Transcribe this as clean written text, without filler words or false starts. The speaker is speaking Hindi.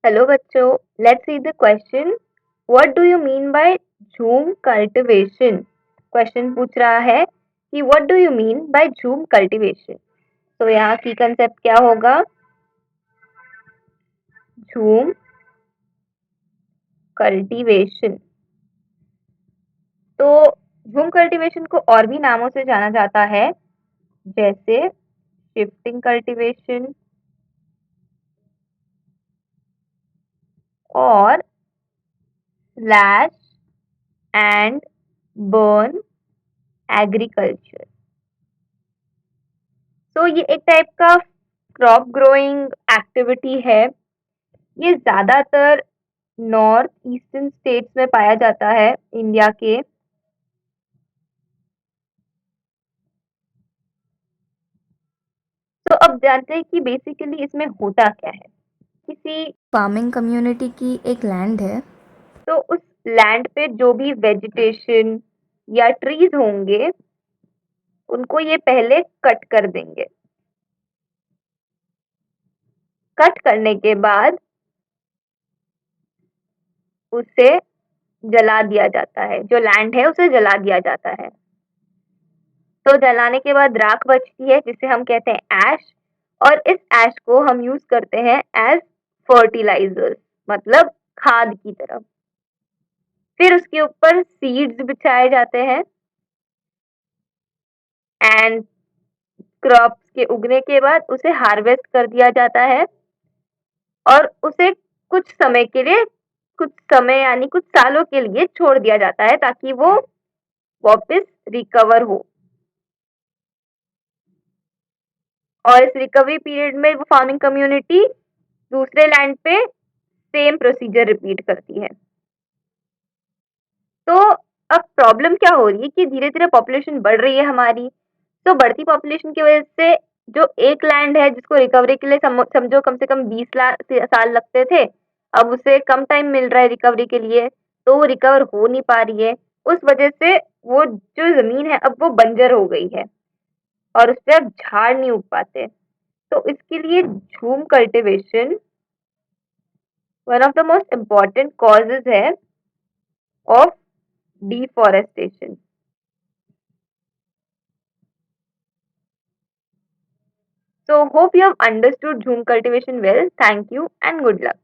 हेलो बच्चों, let's see the question. What do you mean by झूम कल्टीवेशन? क्वेश्चन पूछ रहा है कि what do you mean by झूम कल्टीवेशन। तो यहाँ की कंसेप्ट क्या होगा? झूम कल्टीवेशन। तो झूम कल्टीवेशन को और भी नामों से जाना जाता है, जैसे शिफ्टिंग कल्टीवेशन और स्लैश एंड बर्न एग्रीकल्चर। तो ये एक टाइप का क्रॉप ग्रोइंग एक्टिविटी है। ये ज्यादातर नॉर्थ ईस्टर्न स्टेट्स में पाया जाता है इंडिया के। तो अब जानते हैं कि बेसिकली इसमें होता क्या है। किसी फार्मिंग कम्युनिटी की एक लैंड है। तो उस लैंड पे जो भी वेजिटेशन या ट्रीज होंगे उनको ये पहले कट कर देंगे। कट करने के बाद उसे जला दिया जाता है, जो लैंड है उसे जला दिया जाता है। तो जलाने के बाद राख बचती है जिसे हम कहते हैं ऐश। और इस ऐश को हम यूज करते हैं एज फर्टिलाइजर्स, मतलब खाद की तरह। फिर उसके ऊपर सीड्स बिछाए जाते हैं एंड क्रॉप्स के उगने के बाद उसे हार्वेस्ट कर दिया जाता है और उसे कुछ समय के लिए, कुछ समय यानी कुछ सालों के लिए छोड़ दिया जाता है ताकि वो वापस रिकवर हो। और इस रिकवरी पीरियड में वो फार्मिंग कम्युनिटी दूसरे लैंड पे सेम प्रोसीजर रिपीट करती है। तो अब प्रॉब्लम क्या हो रही है कि धीरे धीरे पॉपुलेशन बढ़ रही है हमारी। तो बढ़ती पॉपुलेशन की वजह से जो एक लैंड है जिसको रिकवरी के लिए समझो कम से कम 20 साल लगते थे, अब उसे कम टाइम मिल रहा है रिकवरी के लिए, तो वो रिकवर हो नहीं पा रही है। उस वजह से वो जो जमीन है अब वो बंजर हो गई है और उस पर अब झाड़ नहीं उग पाते। तो इसके लिए झूम cultivation one of the most important causes है of deforestation. So hope you have understood Jhum cultivation well. Thank you and good luck.